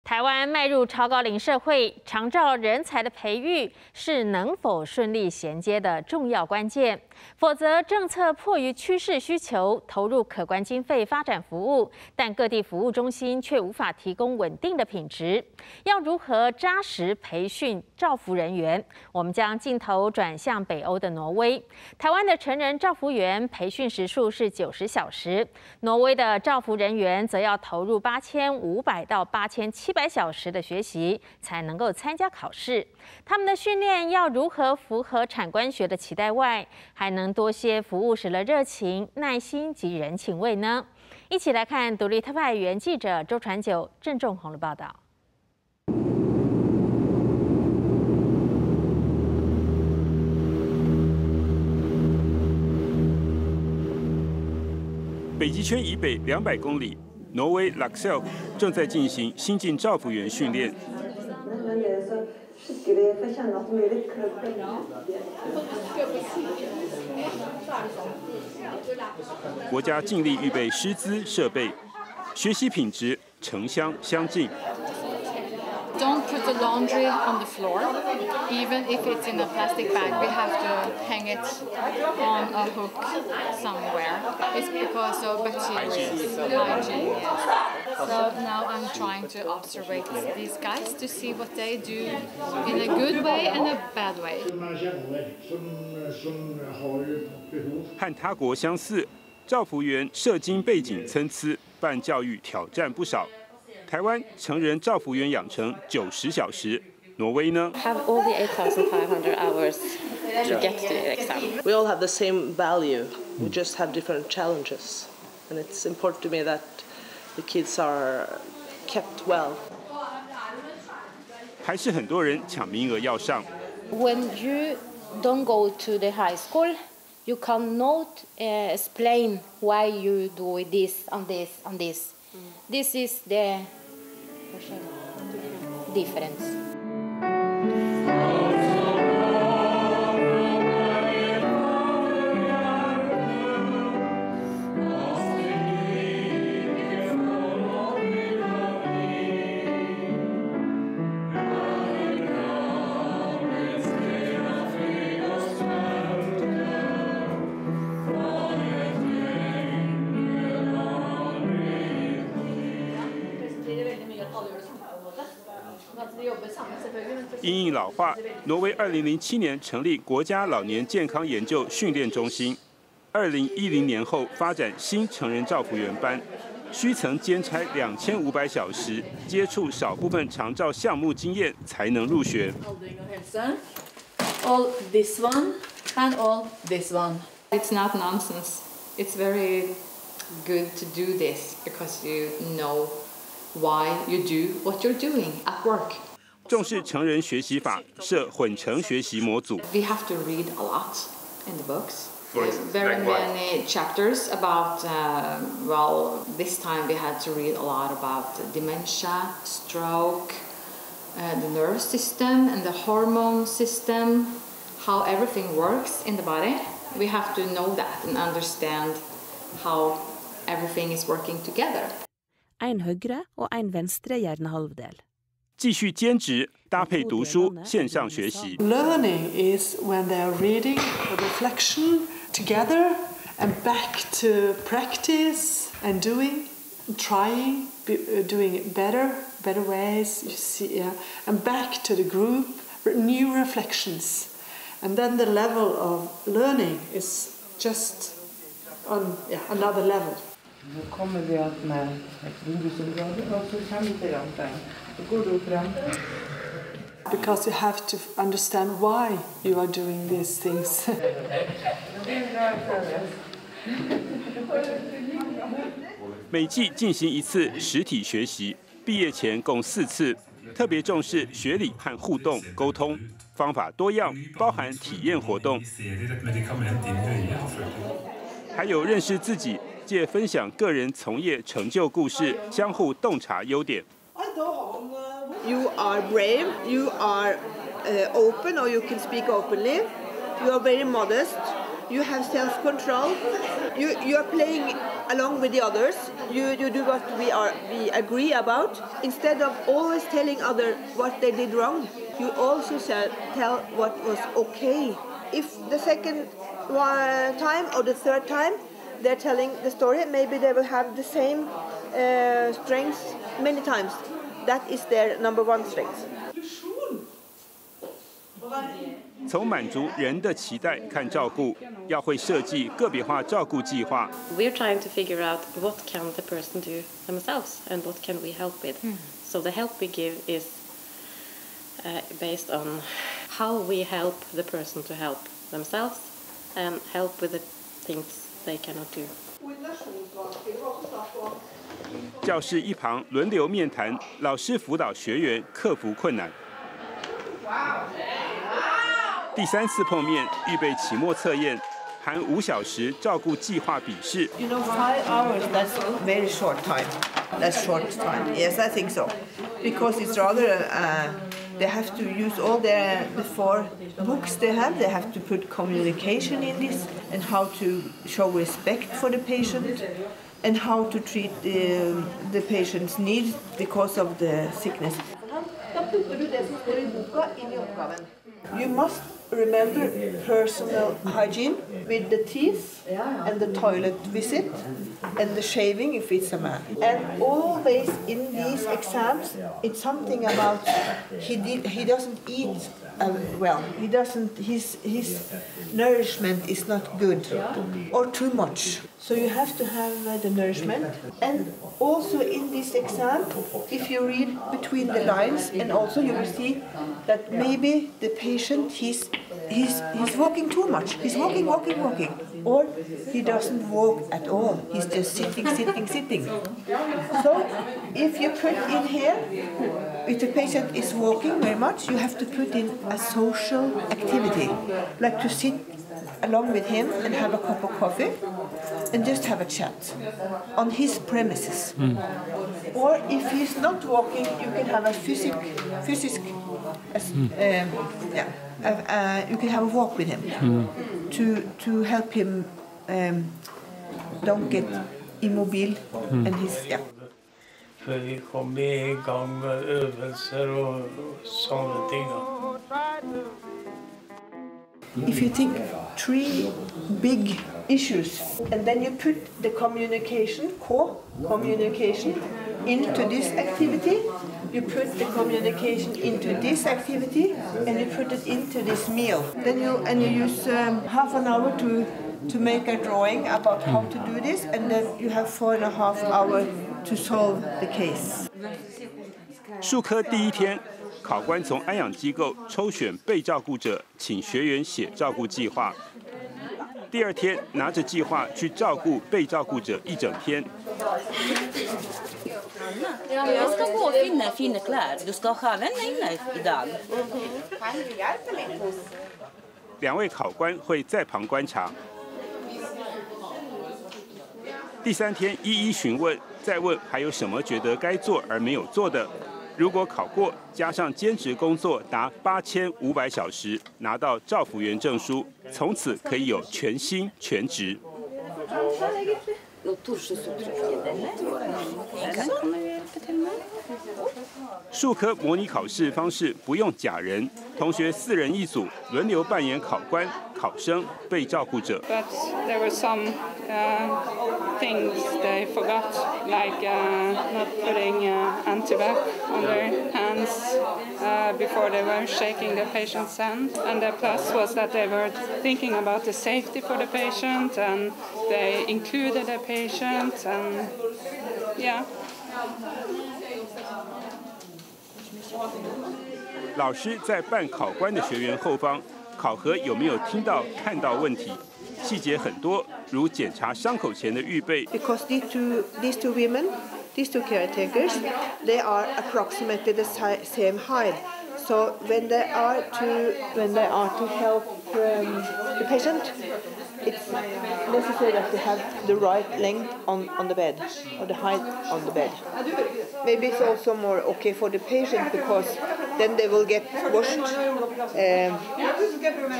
台湾迈入超高龄社会，长照人才的培育是能否顺利衔接的重要关键。否则，政策迫于趋势需求，投入可观经费发展服务，但各地服务中心却无法提供稳定的品质。要如何扎实培训照服人员？我们将镜头转向北欧的挪威。台湾的成人照服员培训时数是90小时，挪威的照服人员则要投入8500到8700小时的学习，才能够参加考试。他们的训练要如何符合产官学的期待外，还能多些服务时的热情、耐心及人情味呢？一起来看独立特派员记者周传九、郑仲宏的报道。北极圈以北200公里，挪威拉克塞尔正在进行新进照服员训练。国家尽力预备师资设备，学习品质城乡相近。Don't put the laundry on the floor, even if it's in a plastic bag. We have to hang it on a hook somewhere. It's because of bacteria, hygiene. So now I'm trying to observe these guys to see what they do in a good way and a bad way. 和他国相似，照服员社经背景参差，办教育挑战不少。台湾成人照服员养成90小时，挪威呢 ？Have all the 8,500 hours to get to the exam. We all have the same value. We just have different challenges, and it's important to me that the kids are kept well. 还是很多人抢名额要上。When you don't go to the high school, you cannot explain why you do this and this and this. This is the difference. 因应老化，挪威2007年成立国家老年健康研究训练中心，2010年后发展新成人照服员班，需曾兼差2500小时，接触少部分长照项目经验才能入学。All this one and all this one. It's not nonsense. It's very good to do this because you know why you do what you're doing at work. 重视成人学习法，设混成学习模组。We have to read a lot in the books. Very many chapters about, well, this time we had to read a lot about dementia, stroke, the nerve system and the hormone system, how everything works in the body. We have to know that and understand how everything is working together. En høyre og en venstre hjernehalvdel. 继续兼职，搭配读书，线上学习。Learning is when they are reading or reflection together and back to practice and doing, trying, doing it better ways. You see, yeah, and back to the group, new reflections, and then the level of learning is just on another level. Nu kommer vi att med ett vinduesområde och så kan vi till rampen. Då går du upp rampen. Because you have to understand why you are doing these things. 每季进行1次实体学习，毕业前共4次，特别重视学理和互动沟通，方法多样，包含体验活动，还有认识自己。借分享个人从业成就故事，相互洞察优点。You are brave, you are open, or you can speak openly. You are very modest, You have self-control. You are playing along with the others. You do what we agree about. Instead of always telling others what they did wrong, you also tell what was okay. If the second time or the third time they're telling the story, maybe they will have the same strengths many times. That is their number one strength. 从满足人的期待看照顾，要会设计个别化照顾计划。We're trying to figure out what can the person do themselves and what can we help with. So the help we give is based on how we help the person to help themselves and help with the things they cannot do. 教室一旁轮流面谈，老师辅导学员克服困难。第3次碰面，预备期末测验，含5小时照顾计划笔试。You know, 5 hours, that's very short time. That's short time. Yes, I think so. Because it's rather, they have to use all the 4 books they have. They have to put communication in this and how to show respect for the patient and how to treat the patient's needs because of the sickness. You must remember personal hygiene with the teeth and the toilet visit and the shaving if it's a man. And always in these exams, it's something about he doesn't eat well. He doesn't. His nourishment is not good or too much. So you have to have the nourishment. And also in this exam, if you read between the lines, and also you will see that maybe the patient he's walking too much. He's walking, or he doesn't walk at all. He's just sitting. So if you put in here, if the patient is walking very much, you have to put in a social activity, like to sit along with him and have a cup of coffee and just have a chat on his premises. Or if he's not walking, you can have a you can have a walk with him to help him don't get immobile and his För vi kom igång med övelser och sådana ting. If you think 3 big issues and then you put the communication into this activity, you put the communication into this activity, and you put it into this meal. Then you use half an hour to make a drawing about how to do this, and then you have 4.5 hours to solve the case. 术科第1天，考官从安养机构抽选被照顾者，请学员写照顾计划。第2天，拿着计划去照顾被照顾者1整天。Jag ska gå och finna fina kläder. Du ska ha den inne idag. 2位考官会在旁观察。第3天一一询问，再问还有什么觉得该做而没有做的。如果考过，加上兼职工作达8500小时，拿到照服员证书，从此可以有全薪全职。术科模拟考试方式不用假人，同学4人一组，轮流扮演考官、考生、被照顾者。But there were some things they forgot, like not putting antibac on their hands before they were shaking the patient's hand. And the plus was that they were thinking about the safety for the patient, and they included the patient, and yeah. 老师在扮考官的学员后方，考核有没有听到、看到问题，细节很多，如检查伤口前的预备。Because these two women, these 2 caretakers, they are approximately the same height. So when they are to help the patient, it's necessary that they have the right length on the bed, or the height on the bed. Maybe it's also more okay for the patient because then they will get washed.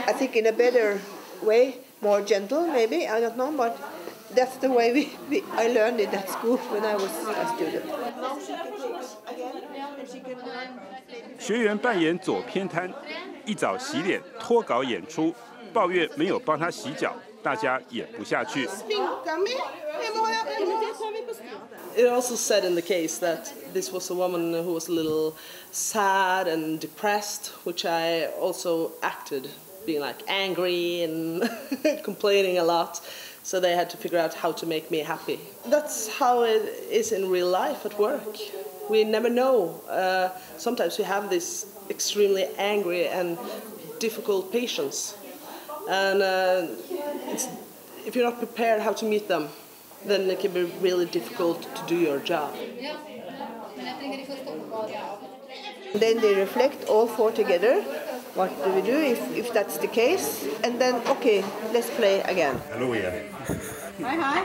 I think in a better way more gentle, maybe, I don't know, but that's the way I learned it at school when I was a student. 学员扮演左偏瘫，一早洗脸脱稿演出，抱怨没有帮他洗脚，大家演不下去。It also said in the case that this was a woman who was a little sad and depressed, which I also acted, being like angry and complaining a lot. So they had to figure out how to make me happy. That's how it is in real life at work. We never know. Sometimes we have this extremely angry and difficult patients. And if you're not prepared how to meet them, then it can be really difficult to do your job. Then they reflect all four together. What do we do if that's the case? And then, okay, let's play again. Hello, Hi.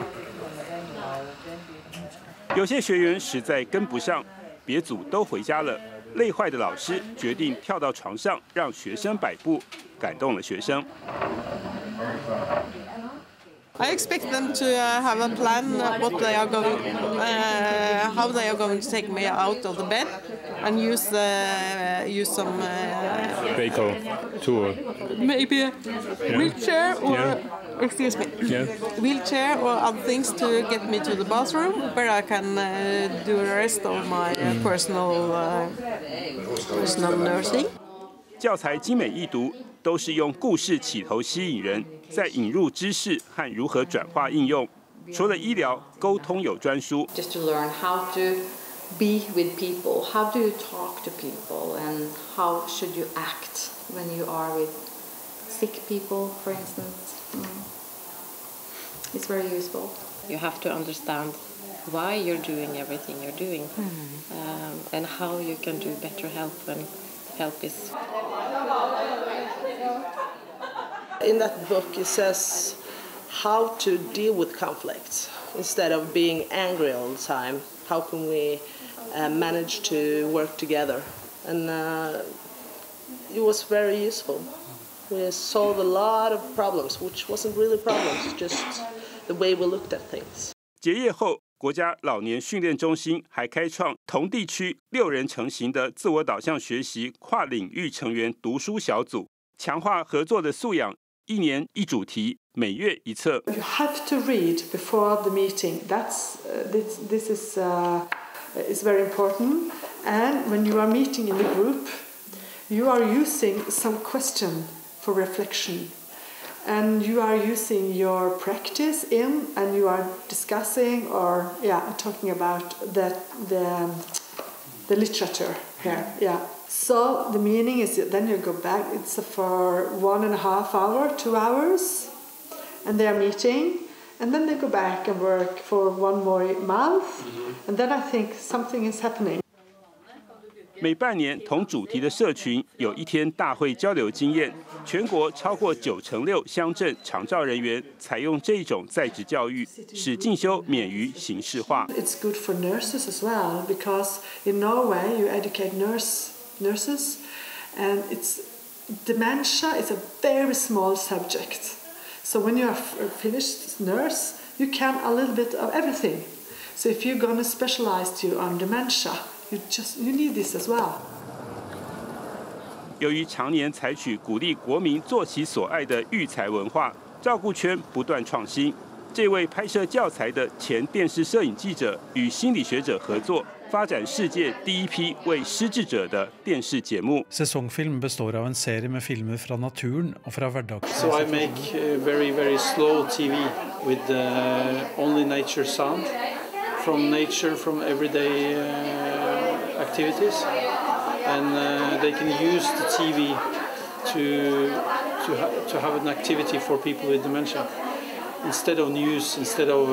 有些学员实在跟不上，别组都回家了，累坏的老师决定跳到床上让学生摆布，感动了学生。I expect them to have a plan what they are going, how they are going to take me out of the bed, and use some vehicle tool. Maybe a wheelchair or excuse me, wheelchair or other things to get me to the bathroom, where I can do the rest of my personal nursing. 教材精美易读，都是用故事起头吸引人，再引入知识和如何转化应用。除了医疗，沟通有专书。Just to learn how to be with people, how do you talk to people, and how should you act when you are with sick people, for instance. It's very useful. You have to understand why you're doing everything you're doing, and how you can do better help when help is. In that book, it says how to deal with conflicts instead of being angry all the time. How can we manage to work together? And it was very useful. We solved a lot of problems, which wasn't really problems, just the way we looked at things. 结业后，国家老年训练中心还开创同地区6人成型的自我导向学习跨领域成员读书小组，强化合作的素养。1年1主题，每月1册。You have to read before the meeting. This is very important. And when you are meeting in the group, you are using some question for reflection, and you are using your practice and you are discussing or talking about the literature here. So the meaning is then you go back. It's for 1.5 hours, 2 hours, and they are meeting, and then they go back and work for 1 more month, and then I think something is happening. 每半年同主题的社群有1天大会交流经验，全国超过96%乡镇长照人员采用这种在职教育，使进修免于形式化。It's good for nurses as well because in Norway you educate nurses, and dementia is a very small subject. So when you are finished nurse, you can a little bit of everything. So if you're going to specialize you on dementia, you need this as well. 由于常年采取鼓励国民做其所爱的育才文化，照顾圈不断创新。这位拍摄教材的前电视摄影记者与心理学者合作，发展世界第一批为失智者的电视节目。Sesongfilm består av en serie med filmer fra naturen og fra hverdagen. So I make very, very slow TV with only nature sound, from nature, from everyday activities, and they can use the TV to have an activity for people with dementia. Instead of news, instead of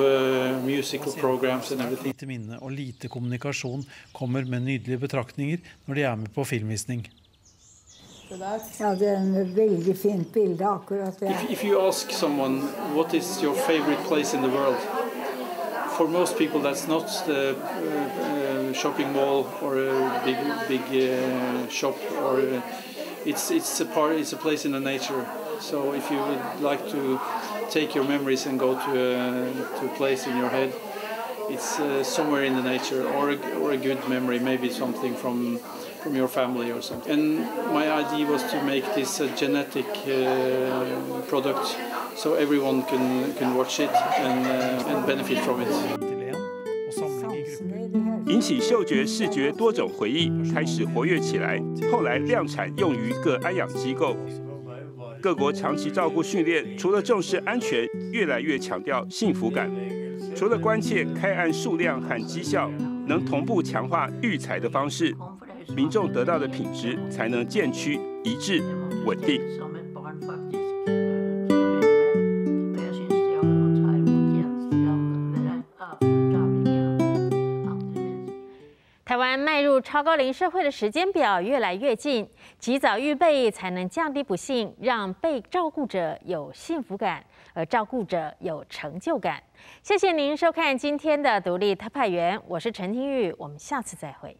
musical programs and everything. Lite minne og lite kommunikasjon kommer med nydelige betraktninger når de er med på filmvisning. Ja, det en veldig fint bilde akkurat der. If you ask someone what is your favorite place in the world, for most people that's not the shopping mall or a big shop, or it's a place in the nature. So if you would like to take your memories and go to a place in your head. It's somewhere in the nature, or a good memory, maybe something from your family or something. And my idea was to make this a genetic product, so everyone can watch it and benefit from it. 引起嗅觉、视觉多种回忆，开始活跃起来。后来量产用于各安养机构。各国长期照顾训练，除了重视安全，越来越强调幸福感。除了关切开案数量和绩效，能同步强化育才的方式，民众得到的品质才能渐趋一致、稳定。台湾迈入超高龄社会的时间表越来越近，及早预备才能降低不幸，让被照顾者有幸福感，而照顾者有成就感。谢谢您收看今天的独立特派员，我是陈庭玉，我们下次再会。